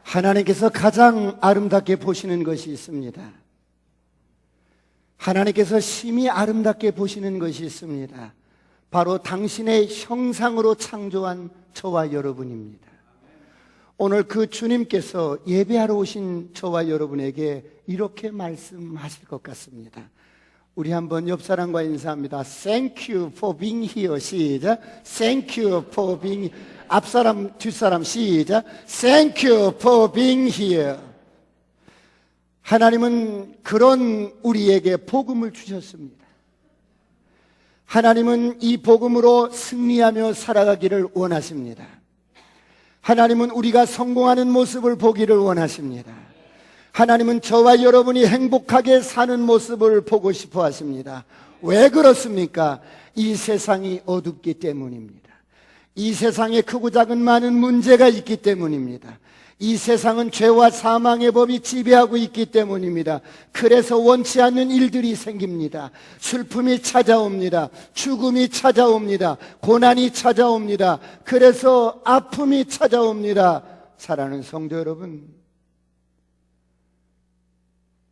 하나님께서 가장 아름답게 보시는 것이 있습니다. 하나님께서 심히 아름답게 보시는 것이 있습니다. 바로 당신의 형상으로 창조한 저와 여러분입니다. 오늘 그 주님께서 예배하러 오신 저와 여러분에게 이렇게 말씀하실 것 같습니다. 우리 한번 옆 사람과 인사합니다. Thank you for being here. 시작. Thank you for being. 앞 사람, 뒷 사람 시작. Thank you for being here. 하나님은 그런 우리에게 복음을 주셨습니다. 하나님은 이 복음으로 승리하며 살아가기를 원하십니다. 하나님은 우리가 성공하는 모습을 보기를 원하십니다. 하나님은 저와 여러분이 행복하게 사는 모습을 보고 싶어 하십니다. 왜 그렇습니까? 이 세상이 어둡기 때문입니다. 이 세상에 크고 작은 많은 문제가 있기 때문입니다. 이 세상은 죄와 사망의 법이 지배하고 있기 때문입니다. 그래서 원치 않는 일들이 생깁니다. 슬픔이 찾아옵니다. 죽음이 찾아옵니다. 고난이 찾아옵니다. 그래서 아픔이 찾아옵니다. 사랑하는 성도 여러분,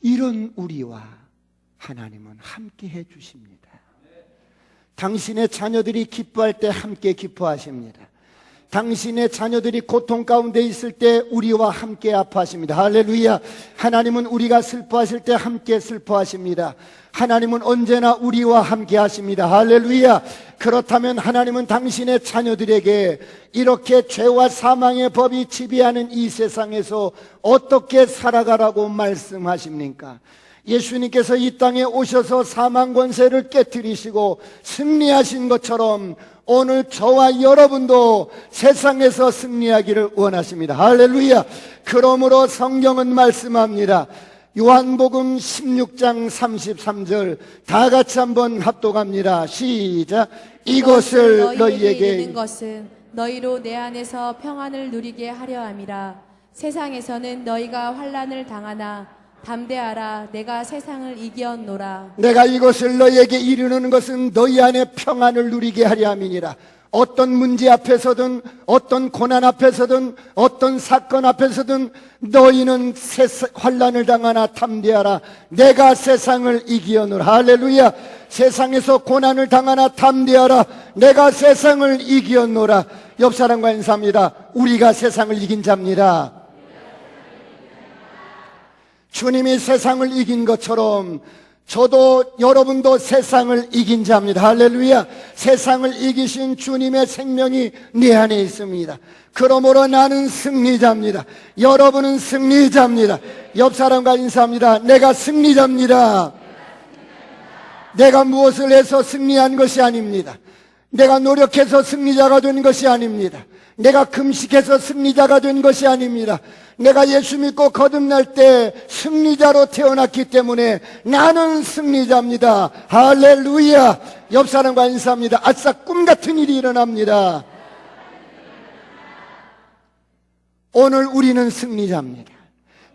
이런 우리와 하나님은 함께 해 주십니다. 당신의 자녀들이 기뻐할 때 함께 기뻐하십니다. 당신의 자녀들이 고통 가운데 있을 때 우리와 함께 아파하십니다. 할렐루야. 하나님은 우리가 슬퍼하실 때 함께 슬퍼하십니다. 하나님은 언제나 우리와 함께 하십니다. 할렐루야. 그렇다면 하나님은 당신의 자녀들에게 이렇게 죄와 사망의 법이 지배하는 이 세상에서 어떻게 살아가라고 말씀하십니까? 예수님께서 이 땅에 오셔서 사망 권세를 깨뜨리시고 승리하신 것처럼 오늘 저와 여러분도 세상에서 승리하기를 원하십니다. 할렐루야. 그러므로 성경은 말씀합니다. 요한복음 16장 33절 다 같이 한번 합독합니다. 시작. 이것을 너희에게 이르는 것은 너희로 내 안에서 평안을 누리게 하려 함이라. 세상에서는 너희가 환난을 당하나 담대하라. 내가 세상을 이기었노라. 내가 이것을 너희에게 이르는 것은 너희 안에 평안을 누리게 하려 함이니라. 어떤 문제 앞에서든 어떤 고난 앞에서든 어떤 사건 앞에서든 너희는 환난을 당하나 담대하라. 내가 세상을 이기었노라. 할렐루야. 세상에서 고난을 당하나 담대하라. 내가 세상을 이기었노라. 옆 사람과 인사합니다. 우리가 세상을 이긴 자입니다. 주님이 세상을 이긴 것처럼 저도 여러분도 세상을 이긴 자입니다. 할렐루야. 세상을 이기신 주님의 생명이 내 안에 있습니다. 그러므로 나는 승리자입니다. 여러분은 승리자입니다. 옆 사람과 인사합니다. 내가 승리자입니다. 내가 무엇을 해서 승리한 것이 아닙니다. 내가 노력해서 승리자가 된 것이 아닙니다. 내가 금식해서 승리자가 된 것이 아닙니다. 내가 예수 믿고 거듭날 때 승리자로 태어났기 때문에 나는 승리자입니다. 할렐루야. 옆 사람과 인사합니다. 아싸, 꿈 같은 일이 일어납니다. 오늘 우리는 승리자입니다.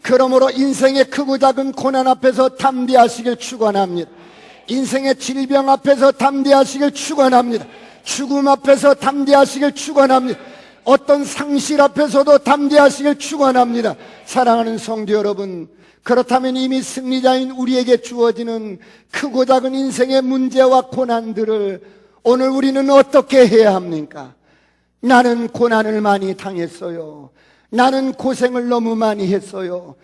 그러므로 인생의 크고 작은 고난 앞에서 담대하시길 축원합니다. 인생의 질병 앞에서 담대하시길 축원합니다. 죽음 앞에서 담대하시길 축원합니다. 어떤 상실 앞에서도 담대하시길 축원합니다. 사랑하는 성도 여러분, 그렇다면 이미 승리자인 우리에게 주어지는 크고 작은 인생의 문제와 고난들을 오늘 우리는 어떻게 해야 합니까? 나는 고난을 많이 당했어요. 나는 고생을 너무 많이 했어요.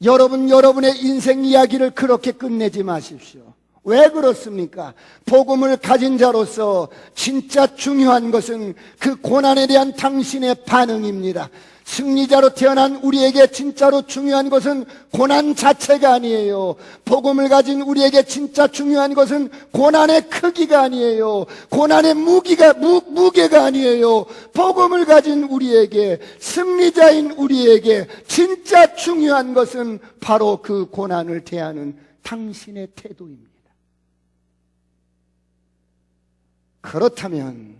여러분의 인생 이야기를 그렇게 끝내지 마십시오. 왜 그렇습니까? 복음을 가진 자로서 진짜 중요한 것은 그 고난에 대한 당신의 반응입니다. 승리자로 태어난 우리에게 진짜로 중요한 것은 고난 자체가 아니에요. 복음을 가진 우리에게 진짜 중요한 것은 고난의 크기가 아니에요. 고난의 무게가 아니에요. 복음을 가진 우리에게, 승리자인 우리에게 진짜 중요한 것은 바로 그 고난을 대하는 당신의 태도입니다. 그렇다면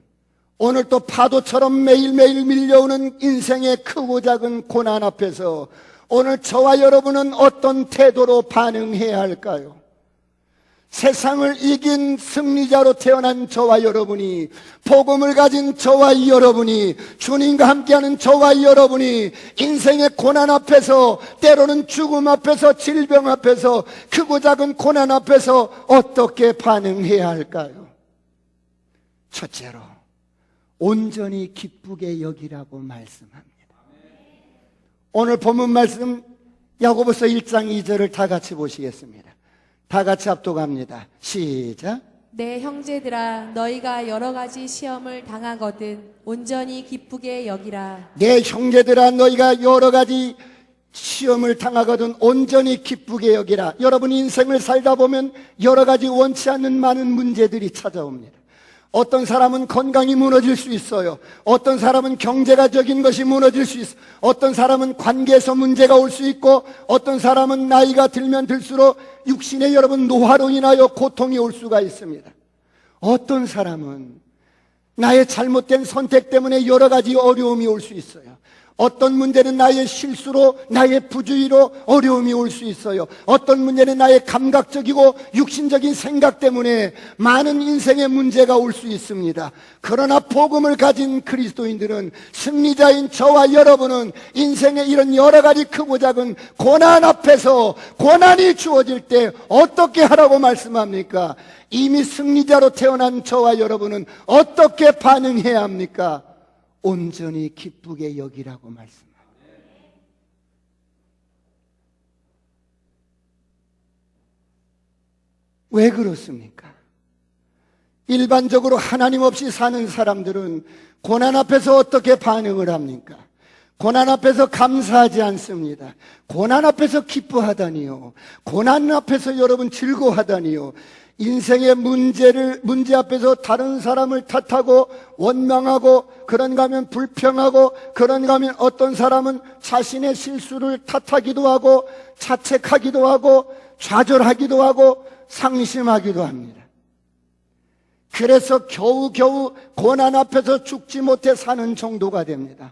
오늘 또 파도처럼 매일매일 밀려오는 인생의 크고 작은 고난 앞에서 오늘 저와 여러분은 어떤 태도로 반응해야 할까요? 세상을 이긴 승리자로 태어난 저와 여러분이, 복음을 가진 저와 여러분이, 주님과 함께하는 저와 여러분이 인생의 고난 앞에서, 때로는 죽음 앞에서, 질병 앞에서, 크고 작은 고난 앞에서 어떻게 반응해야 할까요? 첫째로 온전히 기쁘게 여기라고 말씀합니다. 오늘 본문 말씀 야고보서 1장 2절을 다 같이 보시겠습니다. 다 같이 합독합니다. 시작. 내 형제들아 너희가 여러 가지 시험을 당하거든 온전히 기쁘게 여기라. 내 형제들아 너희가 여러 가지 시험을 당하거든 온전히 기쁘게 여기라. 여러분 인생을 살다 보면 여러 가지 원치 않는 많은 문제들이 찾아옵니다. 어떤 사람은 건강이 무너질 수 있어요. 어떤 사람은 경제가적인 것이 무너질 수 있어요. 어떤 사람은 관계에서 문제가 올 수 있고, 어떤 사람은 나이가 들면 들수록 육신의 여러분 노화로 인하여 고통이 올 수가 있습니다. 어떤 사람은 나의 잘못된 선택 때문에 여러 가지 어려움이 올 수 있어요. 어떤 문제는 나의 실수로, 나의 부주의로 어려움이 올 수 있어요. 어떤 문제는 나의 감각적이고 육신적인 생각 때문에 많은 인생의 문제가 올 수 있습니다. 그러나 복음을 가진 그리스도인들은, 승리자인 저와 여러분은 인생의 이런 여러 가지 크고 작은 고난 앞에서 고난이 주어질 때 어떻게 하라고 말씀합니까? 이미 승리자로 태어난 저와 여러분은 어떻게 반응해야 합니까? 온전히 기쁘게 여기라고 말씀합니다. 왜 그렇습니까? 일반적으로 하나님 없이 사는 사람들은 고난 앞에서 어떻게 반응을 합니까? 고난 앞에서 감사하지 않습니다. 고난 앞에서 기뻐하다니요. 고난 앞에서 여러분 즐거워하다니요. 인생의 문제 앞에서 다른 사람을 탓하고 원망하고, 그런가 하면 불평하고, 그런가 하면 어떤 사람은 자신의 실수를 탓하기도 하고, 자책하기도 하고, 좌절하기도 하고, 상심하기도 합니다. 그래서 겨우겨우 고난 앞에서 죽지 못해 사는 정도가 됩니다.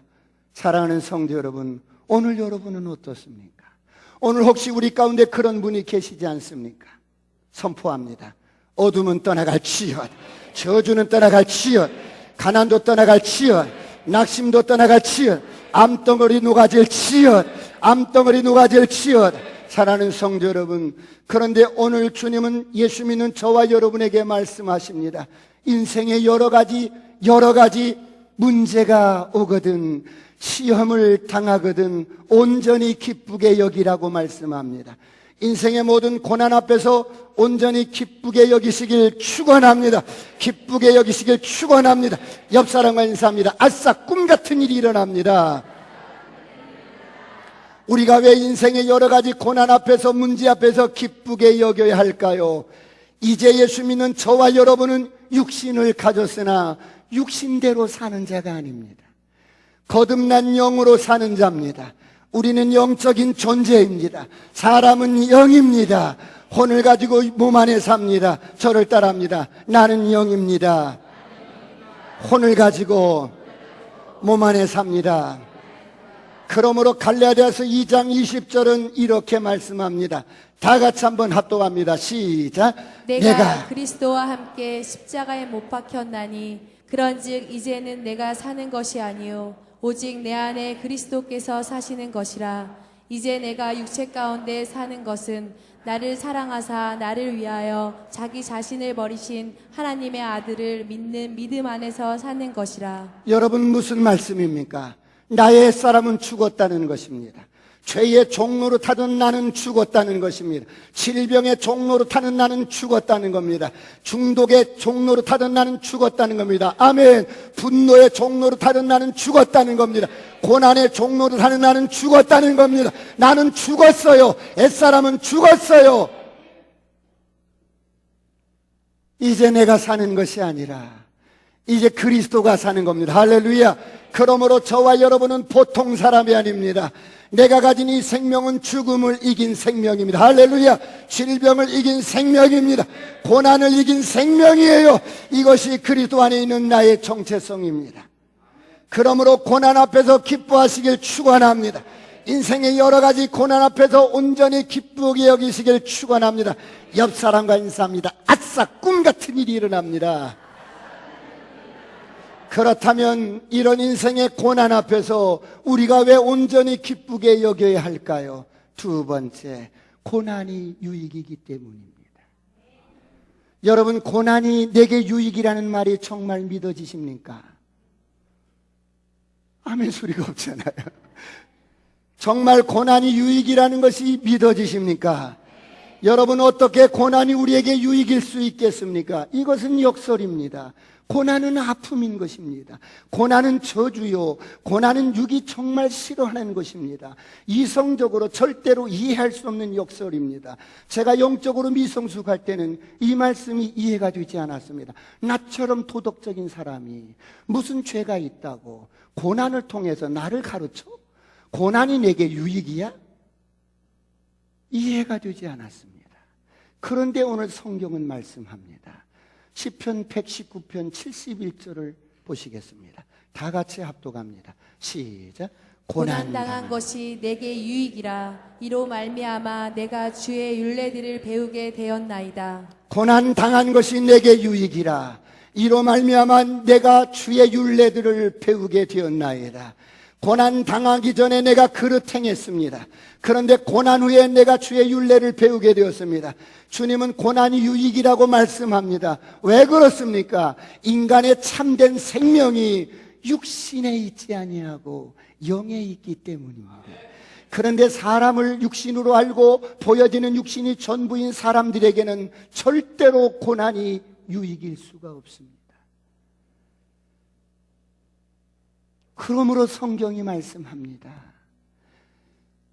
사랑하는 성도 여러분, 오늘 여러분은 어떻습니까? 오늘 혹시 우리 가운데 그런 분이 계시지 않습니까? 선포합니다. 어둠은 떠나갈지어다. 저주는 떠나갈지어다. 가난도 떠나갈지어다. 낙심도 떠나갈지어다. 암덩어리 녹아질지어다. 암덩어리 녹아질지어다. 사랑하는 성도 여러분, 그런데 오늘 주님은 예수 믿는 저와 여러분에게 말씀하십니다. 인생에 여러 가지 문제가 오거든, 시험을 당하거든 온전히 기쁘게 여기라고 말씀합니다. 인생의 모든 고난 앞에서 온전히 기쁘게 여기시길 축원합니다. 기쁘게 여기시길 축원합니다. 옆 사람과 인사합니다. 아싸, 꿈 같은 일이 일어납니다. 우리가 왜 인생의 여러 가지 고난 앞에서, 문제 앞에서 기쁘게 여겨야 할까요? 이제 예수 믿는 저와 여러분은 육신을 가졌으나 육신대로 사는 자가 아닙니다. 거듭난 영으로 사는 자입니다. 우리는 영적인 존재입니다. 사람은 영입니다. 혼을 가지고 몸 안에 삽니다. 저를 따라합니다. 나는 영입니다. 혼을 가지고 몸 안에 삽니다. 그러므로 갈라디아서 2장 20절은 이렇게 말씀합니다. 다 같이 한번 합독합니다. 시작. 내가 그리스도와 함께 십자가에 못 박혔나니 그런즉 이제는 내가 사는 것이 아니요 오직 내 안에 그리스도께서 사시는 것이라. 이제 내가 육체 가운데 사는 것은 나를 사랑하사 나를 위하여 자기 자신을 버리신 하나님의 아들을 믿는 믿음 안에서 사는 것이라. 여러분, 무슨 말씀입니까? 나의 옛사람은 죽었다는 것입니다. 죄의 종로로 타던 나는 죽었다는 것입니다. 질병의 종로로 타는 나는 죽었다는 겁니다. 중독의 종로로 타던 나는 죽었다는 겁니다. 아멘. 분노의 종로로 타던 나는 죽었다는 겁니다. 고난의 종로로 타는 나는 죽었다는 겁니다. 나는 죽었어요. 옛사람은 죽었어요. 이제 내가 사는 것이 아니라 이제 그리스도가 사는 겁니다. 할렐루야. 그러므로 저와 여러분은 보통 사람이 아닙니다. 내가 가진 이 생명은 죽음을 이긴 생명입니다. 할렐루야. 질병을 이긴 생명입니다. 고난을 이긴 생명이에요. 이것이 그리스도 안에 있는 나의 정체성입니다. 그러므로 고난 앞에서 기뻐하시길 축원합니다. 인생의 여러 가지 고난 앞에서 온전히 기쁘게 여기시길 축원합니다. 옆 사람과 인사합니다. 아싸, 꿈 같은 일이 일어납니다. 그렇다면 이런 인생의 고난 앞에서 우리가 왜 온전히 기쁘게 여겨야 할까요? 두 번째, 고난이 유익이기 때문입니다. 여러분, 고난이 내게 유익이라는 말이 정말 믿어지십니까? 아멘 소리가 없잖아요. 정말 고난이 유익이라는 것이 믿어지십니까? 여러분, 어떻게 고난이 우리에게 유익일 수 있겠습니까? 이것은 역설입니다. 고난은 아픔인 것입니다. 고난은 저주요. 고난은 육이 정말 싫어하는 것입니다. 이성적으로 절대로 이해할 수 없는 역설입니다. 제가 영적으로 미성숙할 때는 이 말씀이 이해가 되지 않았습니다. 나처럼 도덕적인 사람이 무슨 죄가 있다고 고난을 통해서 나를 가르쳐? 고난이 내게 유익이야? 이해가 되지 않았습니다. 그런데 오늘 성경은 말씀합니다. 시편 119편 71절을 보시겠습니다. 다 같이 합독합니다. 시작. 고난당한 것이 내게 유익이라. 이로 말미암아 내가 주의 율례들을 배우게 되었나이다. 고난당한 것이 내게 유익이라. 이로 말미암아 내가 주의 율례들을 배우게 되었나이다. 고난 당하기 전에 내가 그릇 행했습니다. 그런데 고난 후에 내가 주의 율례를 배우게 되었습니다. 주님은 고난이 유익이라고 말씀합니다. 왜 그렇습니까? 인간의 참된 생명이 육신에 있지 아니하고 영에 있기 때문입니다. 그런데 사람을 육신으로 알고 보여지는 육신이 전부인 사람들에게는 절대로 고난이 유익일 수가 없습니다. 그러므로 성경이 말씀합니다.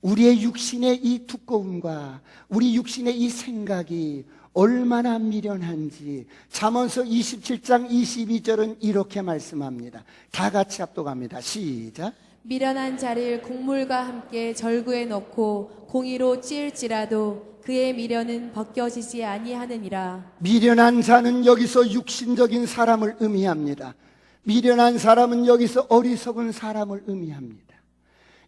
우리의 육신의 이 두꺼움과 우리 육신의 이 생각이 얼마나 미련한지 잠언서 27장 22절은 이렇게 말씀합니다. 다 같이 합독합니다. 시작. 미련한 자를 곡물과 함께 절구에 넣고 공의로 찌을지라도 그의 미련은 벗겨지지 아니하느니라. 미련한 자는 여기서 육신적인 사람을 의미합니다. 미련한 사람은 여기서 어리석은 사람을 의미합니다.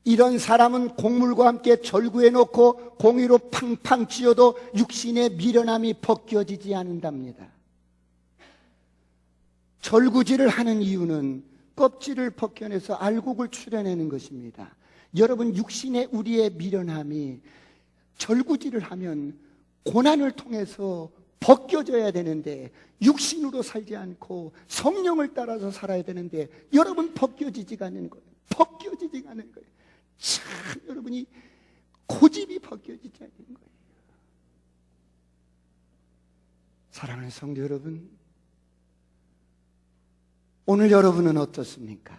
이런 사람은 곡물과 함께 절구에 놓고 공의로 팡팡 찧어도 육신의 미련함이 벗겨지지 않는답니다. 절구질을 하는 이유는 껍질을 벗겨내서 알곡을 출해내는 것입니다. 여러분, 육신의 우리의 미련함이 절구질을 하면 고난을 통해서 벗겨져야 되는데 육신으로 살지 않고 성령을 따라서 살아야 되는데 여러분 벗겨지지가 않는 거예요. 벗겨지지가 않는 거예요. 참 여러분이 고집이 벗겨지지 않는 거예요. 사랑하는 성도 여러분, 오늘 여러분은 어떻습니까?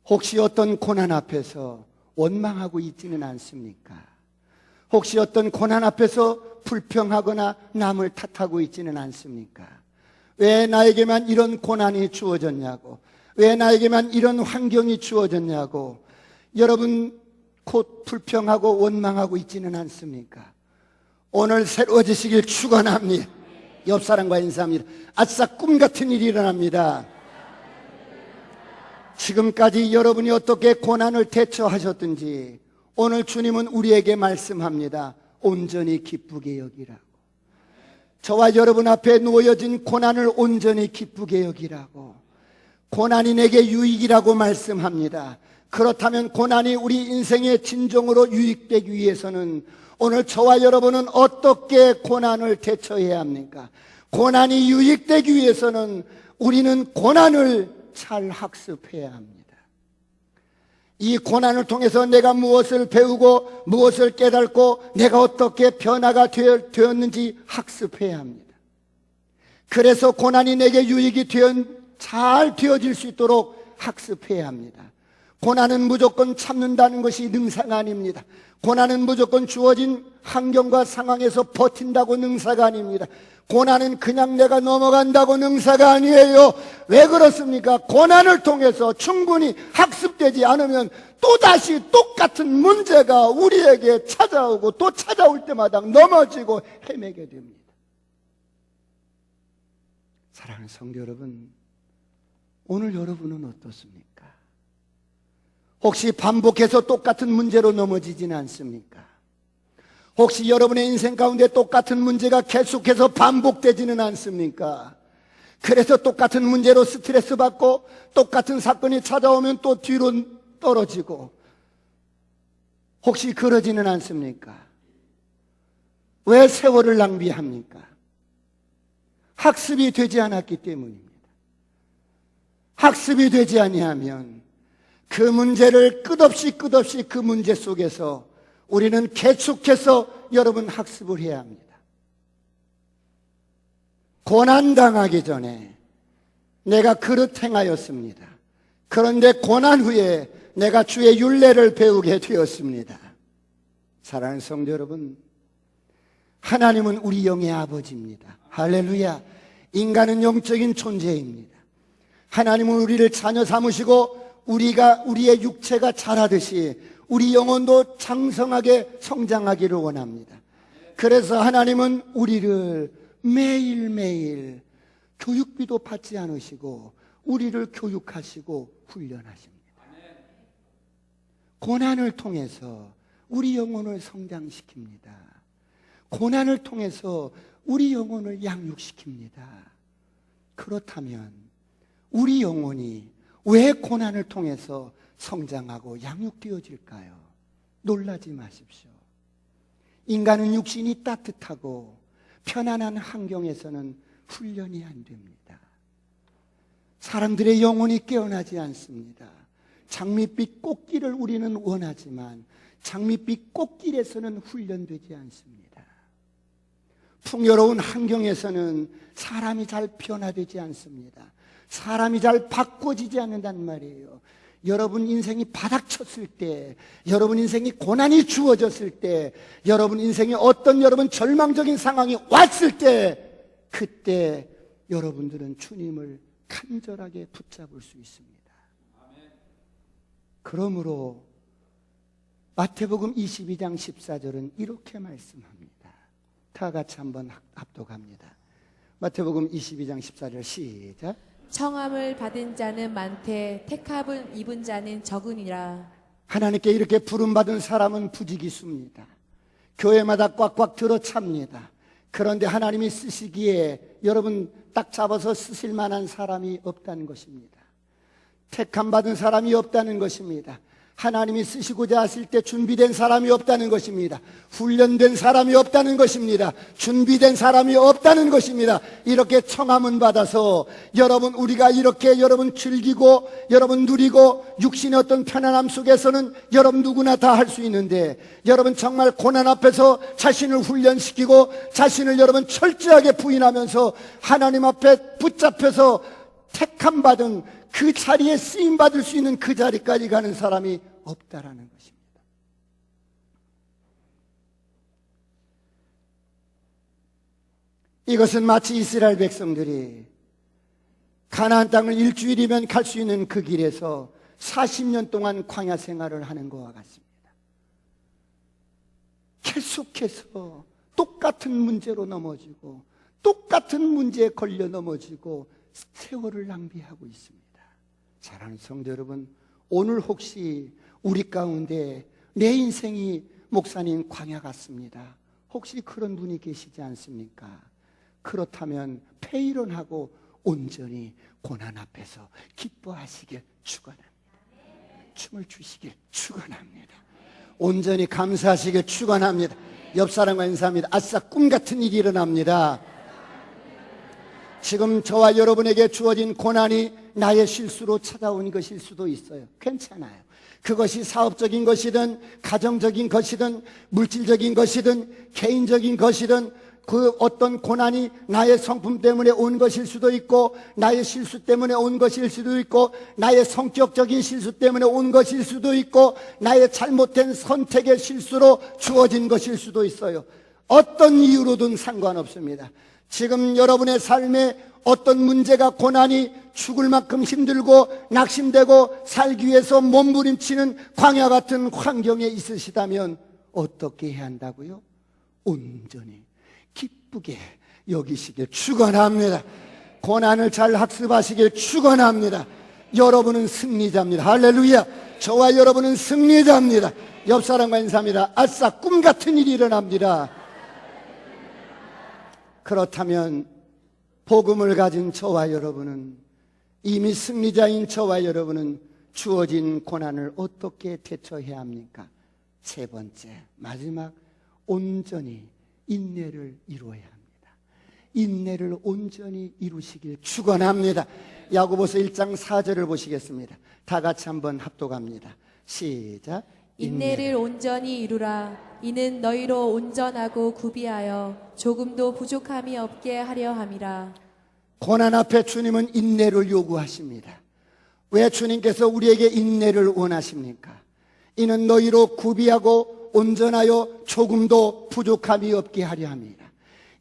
혹시 어떤 고난 앞에서 원망하고 있지는 않습니까? 혹시 어떤 고난 앞에서 불평하거나 남을 탓하고 있지는 않습니까? 왜 나에게만 이런 고난이 주어졌냐고, 왜 나에게만 이런 환경이 주어졌냐고 여러분 곧 불평하고 원망하고 있지는 않습니까? 오늘 새로워지시길 축원합니다. 옆 사람과 인사합니다. 아싸, 꿈 같은 일이 일어납니다. 지금까지 여러분이 어떻게 고난을 대처하셨든지 오늘 주님은 우리에게 말씀합니다. 온전히 기쁘게 여기라고. 저와 여러분 앞에 놓여진 고난을 온전히 기쁘게 여기라고. 고난이 내게 유익이라고 말씀합니다. 그렇다면 고난이 우리 인생의 진정으로 유익되기 위해서는 오늘 저와 여러분은 어떻게 고난을 대처해야 합니까? 고난이 유익되기 위해서는 우리는 고난을 잘 학습해야 합니다. 이 고난을 통해서 내가 무엇을 배우고 무엇을 깨닫고 내가 어떻게 변화가 되었는지 학습해야 합니다. 그래서 고난이 내게 유익이 잘 되어질 수 있도록 학습해야 합니다. 고난은 무조건 참는다는 것이 능사가 아닙니다. 고난은 무조건 주어진 환경과 상황에서 버틴다고 능사가 아닙니다. 고난은 그냥 내가 넘어간다고 능사가 아니에요. 왜 그렇습니까? 고난을 통해서 충분히 학습되지 않으면 또다시 똑같은 문제가 우리에게 찾아오고 또 찾아올 때마다 넘어지고 헤매게 됩니다. 사랑하는 성도 여러분, 오늘 여러분은 어떻습니까? 혹시 반복해서 똑같은 문제로 넘어지지는 않습니까? 혹시 여러분의 인생 가운데 똑같은 문제가 계속해서 반복되지는 않습니까? 그래서 똑같은 문제로 스트레스 받고 똑같은 사건이 찾아오면 또 뒤로 떨어지고 혹시 그러지는 않습니까? 왜 세월을 낭비합니까? 학습이 되지 않았기 때문입니다. 학습이 되지 아니하면 그 문제를 끝없이 그 문제 속에서 우리는 계속해서 여러분 학습을 해야 합니다. 고난당하기 전에 내가 그릇 행하였습니다. 그런데 고난 후에 내가 주의 율례를 배우게 되었습니다. 사랑하는 성도 여러분, 하나님은 우리 영의 아버지입니다. 할렐루야. 인간은 영적인 존재입니다. 하나님은 우리를 자녀 삼으시고 우리의 육체가 자라듯이 우리 영혼도 장성하게 성장하기를 원합니다. 그래서 하나님은 우리를 매일매일 교육비도 받지 않으시고 우리를 교육하시고 훈련하십니다. 고난을 통해서 우리 영혼을 성장시킵니다. 고난을 통해서 우리 영혼을 양육시킵니다. 그렇다면 우리 영혼이 왜 고난을 통해서 성장하고 양육되어질까요? 놀라지 마십시오. 인간은 육신이 따뜻하고 편안한 환경에서는 훈련이 안 됩니다. 사람들의 영혼이 깨어나지 않습니다. 장밋빛 꽃길을 우리는 원하지만 장밋빛 꽃길에서는 훈련되지 않습니다. 풍요로운 환경에서는 사람이 잘 변화되지 않습니다. 사람이 잘 바꿔지지 않는단 말이에요. 여러분 인생이 바닥쳤을 때, 여러분 인생이 고난이 주어졌을 때, 여러분 인생에 어떤 여러분 절망적인 상황이 왔을 때, 그때 여러분들은 주님을 간절하게 붙잡을 수 있습니다. 그러므로 마태복음 22장 14절은 이렇게 말씀합니다. 다 같이 한번 합독합니다. 마태복음 22장 14절 시작. 청함을 받은 자는 많되 택함을 입은 자는 적으니라. 하나님께 이렇게 부름받은 사람은 부지기수입니다. 교회마다 꽉꽉 들어찹니다. 그런데 하나님이 쓰시기에 여러분 딱 잡아서 쓰실 만한 사람이 없다는 것입니다. 택함 받은 사람이 없다는 것입니다. 하나님이 쓰시고자 하실 때 준비된 사람이 없다는 것입니다. 훈련된 사람이 없다는 것입니다. 준비된 사람이 없다는 것입니다. 이렇게 청함은 받아서 여러분 우리가 이렇게 여러분 즐기고 여러분 누리고 육신의 어떤 편안함 속에서는 여러분 누구나 다 할 수 있는데 여러분 정말 고난 앞에서 자신을 훈련시키고 자신을 여러분 철저하게 부인하면서 하나님 앞에 붙잡혀서 택함 받은 그 자리에 쓰임 받을 수 있는 그 자리까지 가는 사람이 없다라는 것입니다. 이것은 마치 이스라엘 백성들이 가나안 땅을 일주일이면 갈 수 있는 그 길에서 40년 동안 광야 생활을 하는 것과 같습니다. 계속해서 똑같은 문제로 넘어지고 똑같은 문제에 걸려 넘어지고 세월을 낭비하고 있습니다. 사랑하는 성도 여러분, 오늘 혹시 우리 가운데 내 인생이 목사님 광야 같습니다. 혹시 그런 분이 계시지 않습니까? 그렇다면 폐일원하고 온전히 고난 앞에서 기뻐하시길 축원합니다. 춤을 추시길 축원합니다. 온전히 감사하시길 축원합니다. 옆 사람과 인사합니다. 아싸, 꿈 같은 일이 일어납니다. 지금 저와 여러분에게 주어진 고난이 나의 실수로 찾아온 것일 수도 있어요. 괜찮아요. 그것이 사업적인 것이든 가정적인 것이든 물질적인 것이든 개인적인 것이든 그 어떤 고난이 나의 성품 때문에 온 것일 수도 있고 나의 실수 때문에 온 것일 수도 있고 나의 성격적인 실수 때문에 온 것일 수도 있고 나의 잘못된 선택의 실수로 주어진 것일 수도 있어요. 어떤 이유로든 상관없습니다. 지금 여러분의 삶에 어떤 문제가 고난이 죽을 만큼 힘들고 낙심되고 살기 위해서 몸부림치는 광야 같은 환경에 있으시다면 어떻게 해야 한다고요? 온전히 기쁘게 여기시길 축원합니다. 고난을 잘 학습하시길 축원합니다. 여러분은 승리자입니다. 할렐루야. 저와 여러분은 승리자입니다. 옆 사람과 인사합니다. 아싸, 꿈 같은 일이 일어납니다. 그렇다면 복음을 가진 저와 여러분은, 이미 승리자인 저와 여러분은 주어진 고난을 어떻게 대처해야 합니까? 세 번째, 마지막, 온전히 인내를 이루어야 합니다. 인내를 온전히 이루시길 축원합니다. 야고보서 1장 4절을 보시겠습니다. 다 같이 한번 합독합니다. 시작. 인내를 온전히 이루라. 이는 너희로 온전하고 구비하여 조금도 부족함이 없게 하려 함이라. 고난 앞에 주님은 인내를 요구하십니다. 왜 주님께서 우리에게 인내를 원하십니까? 이는 너희로 구비하고 온전하여 조금도 부족함이 없게 하려 합니다.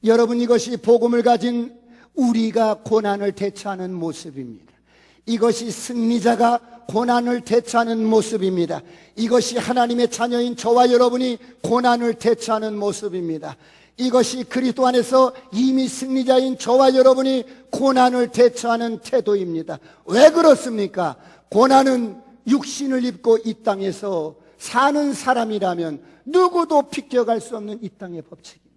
여러분, 이것이 복음을 가진 우리가 고난을 대처하는 모습입니다. 이것이 승리자가 고난을 대처하는 모습입니다. 이것이 하나님의 자녀인 저와 여러분이 고난을 대처하는 모습입니다. 이것이 그리스도 안에서 이미 승리자인 저와 여러분이 고난을 대처하는 태도입니다. 왜 그렇습니까? 고난은 육신을 입고 이 땅에서 사는 사람이라면 누구도 비껴갈 수 없는 이 땅의 법칙입니다.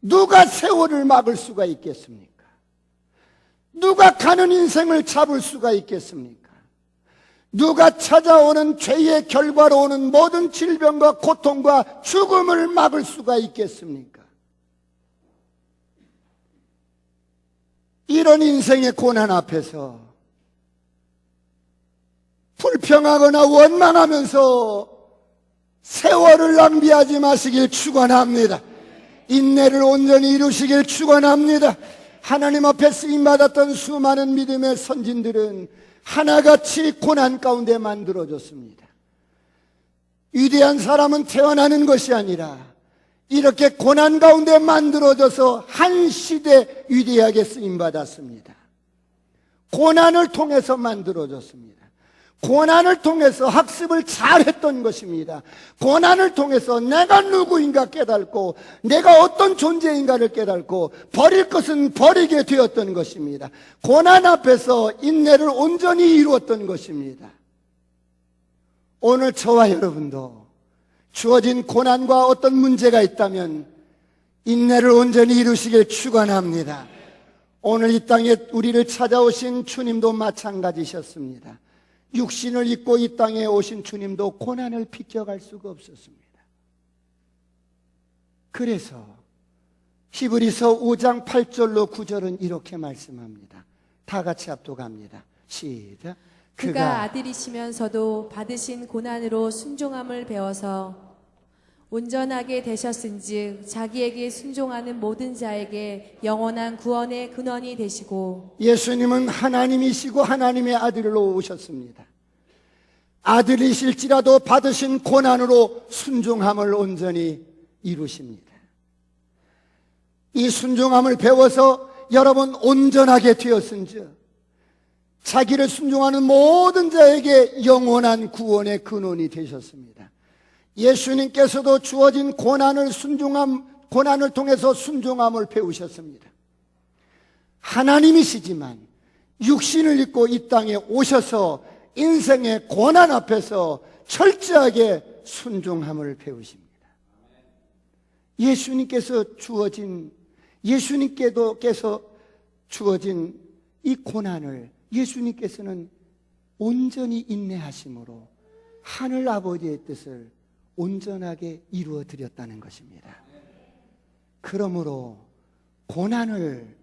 누가 세월을 막을 수가 있겠습니까? 누가 가는 인생을 잡을 수가 있겠습니까? 누가 찾아오는 죄의 결과로 오는 모든 질병과 고통과 죽음을 막을 수가 있겠습니까? 이런 인생의 고난 앞에서 불평하거나 원망하면서 세월을 낭비하지 마시길 축원합니다. 인내를 온전히 이루시길 축원합니다. 하나님 앞에 쓰임받았던 수많은 믿음의 선진들은 하나같이 고난 가운데 만들어졌습니다. 위대한 사람은 태어나는 것이 아니라 이렇게 고난 가운데 만들어져서 한 시대 위대하게 쓰임받았습니다. 고난을 통해서 만들어졌습니다. 고난을 통해서 학습을 잘했던 것입니다. 고난을 통해서 내가 누구인가 깨닫고 내가 어떤 존재인가를 깨닫고 버릴 것은 버리게 되었던 것입니다. 고난 앞에서 인내를 온전히 이루었던 것입니다. 오늘 저와 여러분도 주어진 고난과 어떤 문제가 있다면 인내를 온전히 이루시길 축원합니다. 오늘 이 땅에 우리를 찾아오신 주님도 마찬가지셨습니다. 육신을 입고 이 땅에 오신 주님도 고난을 비껴갈 수가 없었습니다. 그래서 히브리서 5장 8절로 9절은 이렇게 말씀합니다. 다 같이 합독합니다. 시작. 그가 아들이시면서도 받으신 고난으로 순종함을 배워서 온전하게 되셨은즉 자기에게 순종하는 모든 자에게 영원한 구원의 근원이 되시고, 예수님은 하나님이시고 하나님의 아들로 오셨습니다. 아들이실지라도 받으신 고난으로 순종함을 온전히 이루십니다. 이 순종함을 배워서 여러분 온전하게 되었은즉 자기를 순종하는 모든 자에게 영원한 구원의 근원이 되셨습니다. 예수님께서도 주어진 고난을 통해서 순종함을 배우셨습니다. 하나님이시지만 육신을 입고 이 땅에 오셔서 인생의 고난 앞에서 철저하게 순종함을 배우십니다. 예수님께서 주어진 이 고난을 예수님께서는 온전히 인내하심으로 하늘 아버지의 뜻을 온전하게 이루어 드렸다는 것입니다. 그러므로 고난을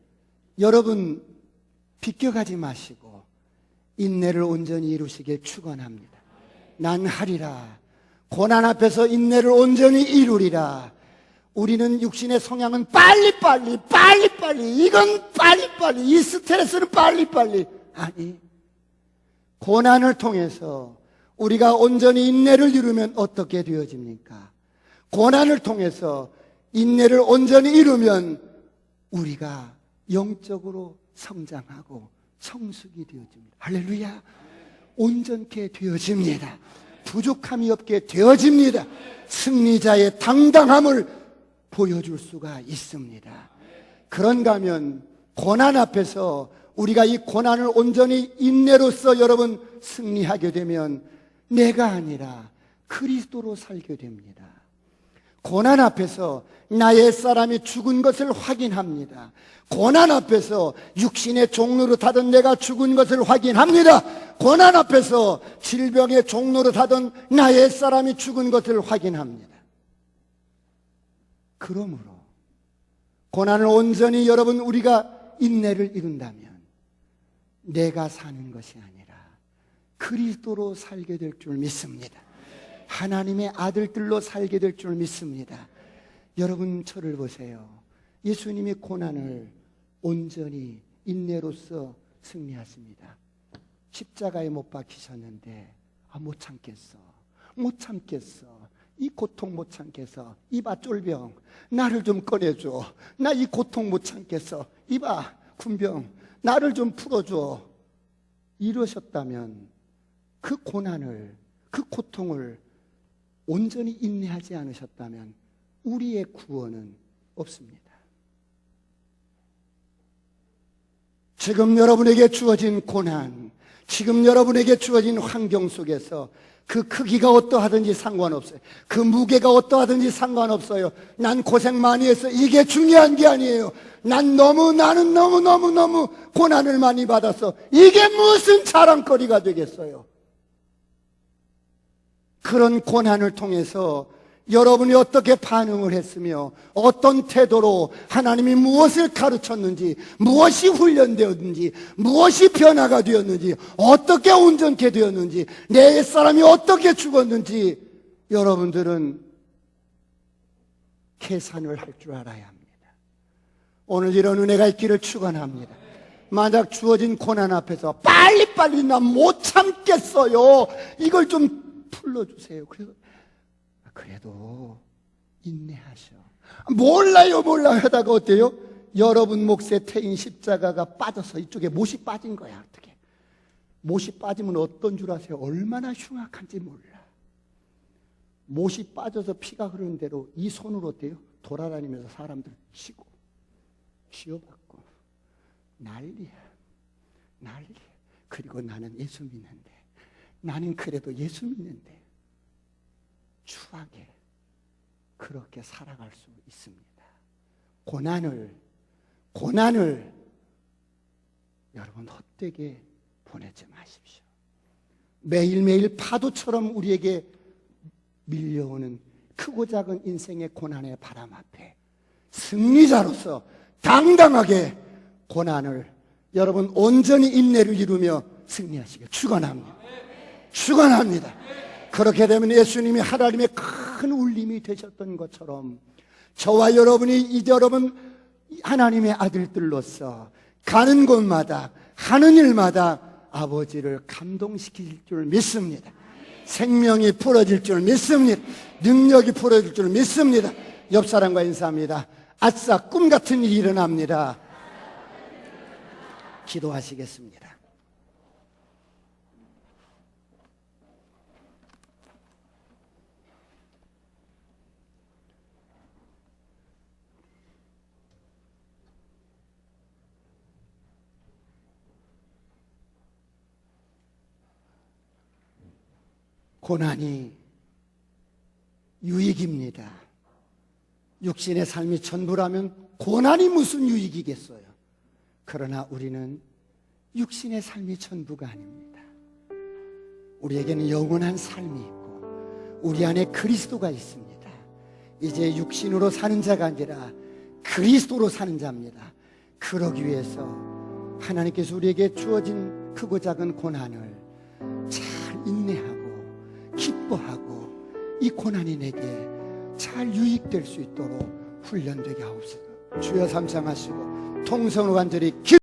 여러분 비껴가지 마시고 인내를 온전히 이루시길 축원합니다. 난 하리라. 고난 앞에서 인내를 온전히 이루리라. 우리는 육신의 성향은 빨리빨리 이건 빨리빨리, 이 스트레스는 빨리빨리. 아니, 고난을 통해서 우리가 온전히 인내를 이루면 어떻게 되어집니까? 고난을 통해서 인내를 온전히 이루면 우리가 영적으로 성장하고 성숙이 되어집니다. 할렐루야. 온전케 되어집니다. 부족함이 없게 되어집니다. 승리자의 당당함을 보여줄 수가 있습니다. 그런가 하면 고난 앞에서 우리가 이 고난을 온전히 인내로써 여러분 승리하게 되면 내가 아니라 그리스도로 살게 됩니다. 고난 앞에서 나의 사람이 죽은 것을 확인합니다. 고난 앞에서 육신의 종로로 타던 내가 죽은 것을 확인합니다. 고난 앞에서 질병의 종로로 타던 나의 사람이 죽은 것을 확인합니다. 그러므로 고난을 온전히 여러분 우리가 인내를 이룬다면 내가 사는 것이 아니라 그리스도로 살게 될 줄 믿습니다. 하나님의 아들들로 살게 될 줄 믿습니다. 여러분 저를 보세요. 예수님이 고난을 온전히 인내로써 승리하십니다. 십자가에 못 박히셨는데 못 참겠어. 이 고통 못 참겠어. 이봐 쫄병 나를 좀 꺼내줘. 나 이 고통 못 참겠어. 이봐 군병 나를 좀 풀어줘. 이러셨다면 그 고난을, 그 고통을 온전히 인내하지 않으셨다면 우리의 구원은 없습니다. 지금 여러분에게 주어진 고난, 지금 여러분에게 주어진 환경 속에서 그 크기가 어떠하든지 상관없어요. 그 무게가 어떠하든지 상관없어요. 난 고생 많이 했어. 이게 중요한 게 아니에요. 나는 너무 고난을 많이 받았어. 이게 무슨 자랑거리가 되겠어요? 그런 고난을 통해서 여러분이 어떻게 반응을 했으며 어떤 태도로 하나님이 무엇을 가르쳤는지, 무엇이 훈련되었는지, 무엇이 변화가 되었는지, 어떻게 온전케 되었는지, 내 사람이 어떻게 죽었는지 여러분들은 계산을 할 줄 알아야 합니다. 오늘 이런 은혜가 있기를 축원합니다. 만약 주어진 고난 앞에서 빨리빨리 나 못 참겠어요. 이걸 좀 풀어주세요. 그래도 인내하셔. 몰라요 하다가 어때요? 여러분 몫에 태인 십자가가 빠져서 이쪽에 못이 빠진 거야. 어떻게? 못이 빠지면 어떤 줄 아세요? 얼마나 흉악한지 몰라. 못이 빠져서 피가 흐르는 대로 이 손으로 어때요? 돌아다니면서 사람들 치고 쥐어받고 난리야. 그리고 나는 예수 믿는데, 나는 그래도 예수 믿는데 추하게 그렇게 살아갈 수 있습니다. 고난을 여러분 헛되게 보내지 마십시오. 매일매일 파도처럼 우리에게 밀려오는 크고 작은 인생의 고난의 바람 앞에 승리자로서 당당하게 고난을 여러분 온전히 인내를 이루며 승리하시길 축원합니다. 그렇게 되면 예수님이 하나님의 큰 울림이 되셨던 것처럼 저와 여러분이 이제 여러분 하나님의 아들들로서 가는 곳마다 하는 일마다 아버지를 감동시킬 줄 믿습니다. 생명이 풀어질 줄 믿습니다. 능력이 풀어질 줄 믿습니다. 옆 사람과 인사합니다. 아싸, 꿈 같은 일이 일어납니다. 기도하시겠습니다. 고난이 유익입니다. 육신의 삶이 전부라면 고난이 무슨 유익이겠어요? 그러나 우리는 육신의 삶이 전부가 아닙니다. 우리에게는 영원한 삶이 있고 우리 안에 그리스도가 있습니다. 이제 육신으로 사는 자가 아니라 그리스도로 사는 자입니다. 그러기 위해서 하나님께서 우리에게 주어진 크고 작은 고난을 잘 인내하고 기뻐하고 이 고난이 내게 잘 유익될 수 있도록 훈련되게 하옵소서. 주여 삼창하시고 통성으로 간절히